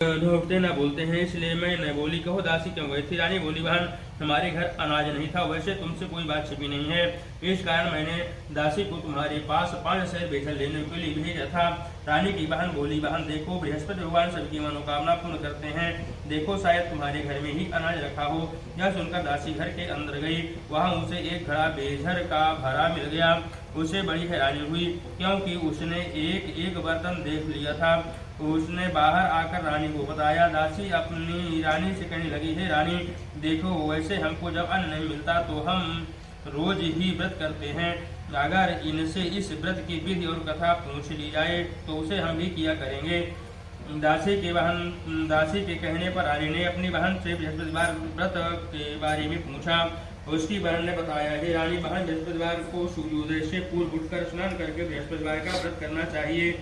ढोकते न बोलते हैं, इसलिए मैं न बोली। कहो दासी क्यों गई थी? रानी बोली, बहन हमारे घर अनाज नहीं था, वैसे तुमसे कोई बात छिपी नहीं है, इस कारण मैंने दासी को तुम्हारे पास 5 सेर बेचन लेने के लिए भेजा था। रानी की बहन बोली, बहन देखो बृहस्पति भगवान सबकी मनोकामना पूर्ण करते हैं, देखो शायद तुम्हारे घर में ही अनाज रखा हो। यह सुनकर दासी घर के अंदर गई, वहाँ उसे एक घड़ा बेझर का भरा मिल गया। उसे बड़ी हैरानी हुई, क्योंकि उसने एक एक बर्तन देख लिया था। उसने बाहर आकर रानी को बताया। दासी अपनी रानी से कहने लगी, हे रानी देखो, वैसे हमको जब अन्न नहीं मिलता तो हम रोज ही व्रत करते हैं, अगर इनसे इस व्रत की विधि और कथा पूछ ली जाए तो उसे हम भी किया करेंगे। दासी के कहने पर रानी ने अपनी बहन से बृहस्पतिवार व्रत के बारे में पूछा। उसकी बहन ने बताया, हे रानी, बहन बृहस्पतिवार को सूर्योदय से पूर्व उठकर स्नान करके बृहस्पतिवार का व्रत करना चाहिए,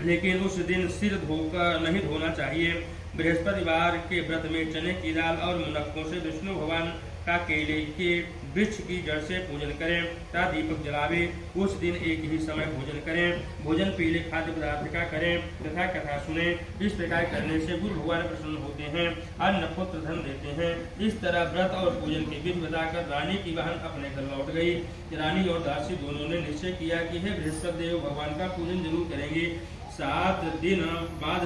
लेकिन उस दिन सिर धोकर नहीं धोना चाहिए। बृहस्पतिवार के व्रत में चने की दाल और मुनक्कों से विष्णु भगवान का केले के वृक्ष की जड़ से पूजन करें तथा दीपक जलावे। उस दिन एक ही समय भोजन करें, भोजन पीले खाद्य पदार्थ का करें तथा कथा सुने। इस प्रकार करने से गुरु भगवान प्रसन्न होते हैं, अन्न पुत्र धन देते हैं। इस तरह व्रत और पूजन की विधि बताकर रानी की बहन अपने घर लौट गई। रानी और दासी दोनों ने निश्चय किया कि हे बृहस्पति देव, भगवान का पूजन जरूर करेंगे। 7 दिन बाद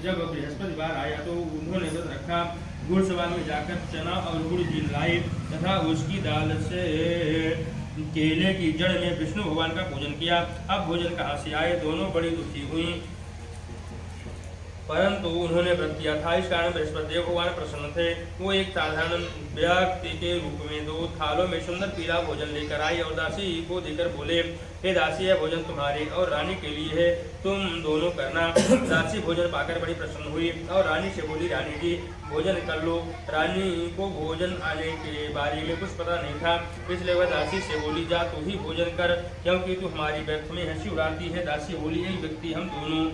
जब बृहस्पतिवार आया तो उन्होंने व्रत रखा। गुड़सभा में जाकर चना और गुड़ जीन लाए तथा उसकी दाल से केले की जड़ में विष्णु भगवान का पूजन किया। अब भोजन कहाँ से आए? दोनों बड़ी दुखी हुई, परंतु उन्होंने व्रत किया था, इस कारण बृहस्पति देव भगवान प्रसन्न थे। वो एक साधारण व्यक्ति के रूप में 2 थालों में सुंदर पीला भोजन लेकर आए और दासी को देकर बोले, हे दासी, यह भोजन तुम्हारे और रानी के लिए है, तुम दोनों करना। दासी भोजन पाकर बड़ी प्रसन्न हुई और रानी से बोली, रानी जी भोजन कर लो। रानी को भोजन आने के बारे में कुछ पता नहीं था, इसलिए वह दासी से बोली, जा तू ही भोजन कर, क्योंकि तू हमारी व्यर्थ में हंसी उड़ाती है। दासी बोली, एक व्यक्ति हम दोनों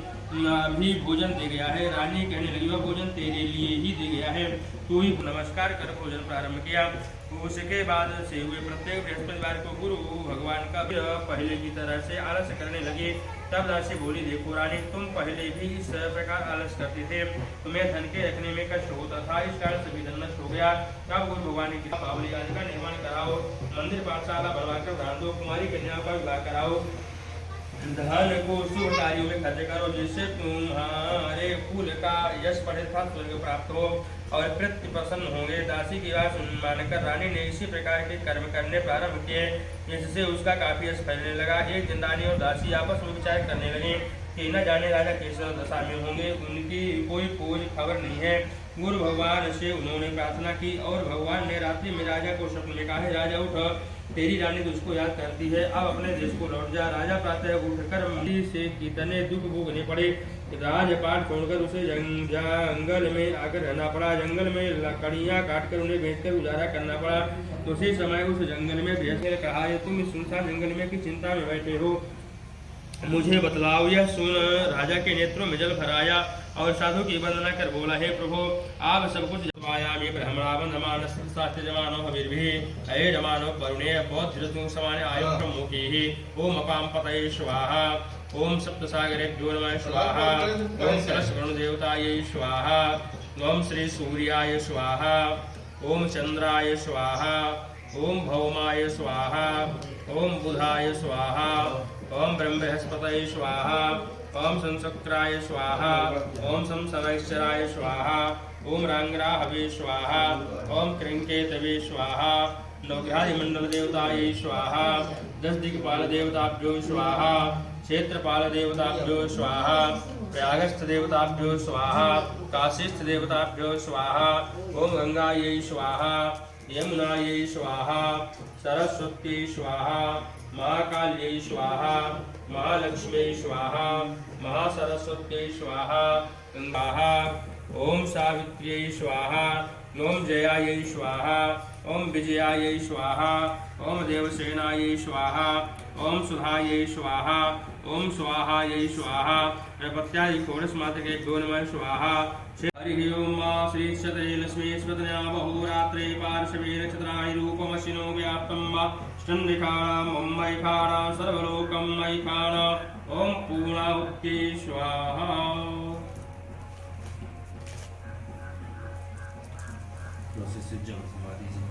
भी भोजन दे गया है। रानी कहने लगी, वह भोजन तेरे लिए ही दे गया है, तू ही नमस्कार कर भोजन प्रारंभ किया। उसके बाद से हुए प्रत्येक बृहस्पतिवार को गुरु भगवान का पहले की तरह से आलस्य करने लगे। तब दासी बोली, देखो रानी, तुम पहले भी इस प्रकार आलस्य करते थे, तुम्हें धन के रखने में कष्ट होता था, इस कारण सभी धन नष्ट हो गया। तब गुरु भगवान की पावली आदि का निर्माण कराओ, मंदिर पाठशाला बनवाकर दान दो, कुमारी कन्याओं का विवाह कराओ, धन को शुभ कार्यों में खर्च करो, जिससे तुम्हारे कुल का यश पढ़े स्वर्ग प्राप्त हो और कृत्य प्रसन्न होंगे। दासी की बात मानकर रानी ने इसी प्रकार के कर्म करने प्रारंभ किए, जिससे उसका काफी यश फैलने लगा। एक दिन रानी और दासी आपस में विचार करने लगे कि न जाने राजा किस दशा में होंगे, उनकी कोई खोज खबर नहीं है। गुरु भगवान से उन्होंने प्रार्थना की और भगवान ने रात्रि में राजा को स्वप्न में कहा, राजा उठ, तेरी रानी तुझको याद करती है, अब अपने देश को लौट जा। राजा प्रातः उठकर मंदिर से कितने दुख भोगने पड़े। राजपाट छोड़कर उसे जंगल में आकर रहना पड़ा, जंगल में लकड़ियां काटकर उन्हें बेचकर गुजारा करना पड़ा। तो उसी समय उस जंगल में भेजकर कहा, तुम इस सुनसान जंगल में किस चिंता में बैठे हो, मुझे बतलाओ। यह सुन राजा के नेत्रों में जल भराया और साधु की वंदना कर बोला, हे प्रभु, आप सब कुछ जमायामि ब्रह्मणावंदमान शास्त्र जमानो हविर्भिः अये जमानो वरुणे बौद्ध समाने आयु प्रमुखीः। ओम अपाम पतये स्वाहा, ओम सप्तसागरेभ्यो नमः स्वाहा, ओम सरस्वती देवतायै स्वाहा, ओम श्री सूर्याय स्वाहा, ओम चंद्राय स्वाहा, ओम भौमाय स्वाहा, ओम बुधाय स्वाहा, ओम ब्रह्मस्पतये स्वाहा, ओम संशुक्राय स्वाहा, ओम संसवैश्चराय स्वाहा, ओम रांग्राहवे स्वाहा, ओम कृंकेतवे स्वाहा, नौग्रहादिमंडल देवतायै स्वाहा, 10 दिक्पाल देवताभ्यो स्वाहा, क्षेत्रपाल देवताभ्यो स्वाहा, प्रयागस्थ देवताभ्यो स्वाहा, काशीस्थ देवताभ्यो स्वाहा, ओम गंगायै स्वाहा, यमुनायै स्वाहा, सरस्वती स्वाहा, महाकाल्यै स्वाहा, महालक्ष्मी स्वाहा, महासरस्वती स्वाहा, गंगा। ओम सावित्र्यै स्वाहा, ओम जयायै स्वाहा, ओम विजयायै स्वाहा, ओम देवसेनायै स्वाहा, ओम सुधायै स्वाहा, ओम स्वाहायै स्वाहा, प्रपत्यादि षोडश मातृकेभ्यो नमः स्वाहा। हरि ओम श्री क्षत्रे लक्ष्मी स्वतन्या बहुरात्रे पार्श्वे नक्षत्राणि रूपमशिनो व्याप्तं वा चंद्रिकाणां मयिखाणां सर्वलोकं मयिखाणां। ओम पूर्णाहुत्यै स्वाहा। प्रोसेस से जल घुमा दीजिए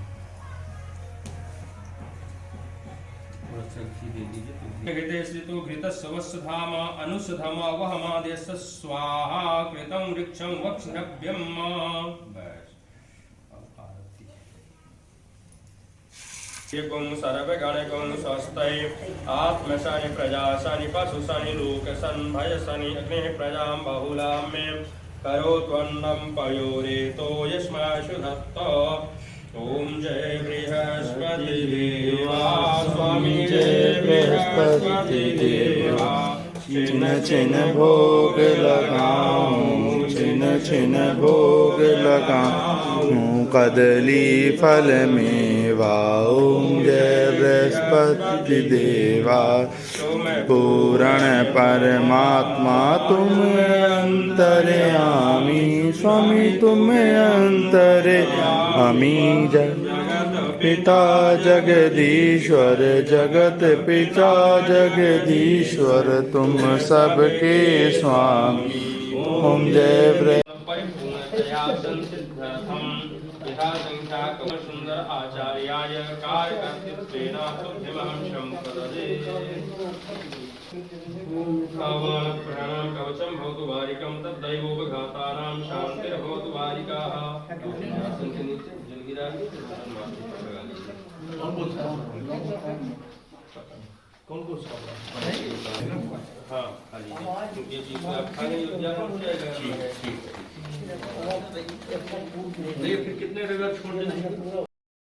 और अच्छा घी दे दीजिए। घृते श्रितो घृतस्वस्धाम अनुसधम वहमादेश स्वाहा कृतं वृक्षं वक्षरभ्यम। बस अब आरती एकं सर्वगणकं स्वस्ते आत्मशनि प्रजाशनि पशुशनि लोकशनि भयशनि अग्निः प्रजां बहुलां मे करोत्वन्नं पयोरेतो यस्माशु धत्त। ओम जय बृहस्पति देवा स्वामी जय बृहस्पति देवा। छिन छिन भोग लगाऊं, छिन छिन भोग लगाऊं, कदली फल मेवा। ओम जय बृहस्पति देवा। पूर्ण परमात्मा तुम अंतर्यामी, स्वामी तुम अंतर्यामी। पिता जगदीश्वर, जगत पिता जगदीश्वर, तुम सबके स्वामी। ओम जय परिपूर्णतया संसिद्धर्थं यथा संख्याकं सुंदर आचार्याय कार्यकर्तृत्वेन तुभ्यमहं शंकरदे। आवाहनप्राणां कवचं भवतु वारिकं तद्दैवोपघातानां शान्तिर्भवतु वारिकाः। आसन के नीचे जलगिरा कौन कौन सा हाँ खाली ये चीज आप खा गए हो जाएगा। नहीं फिर कितने रगत छोड़ देना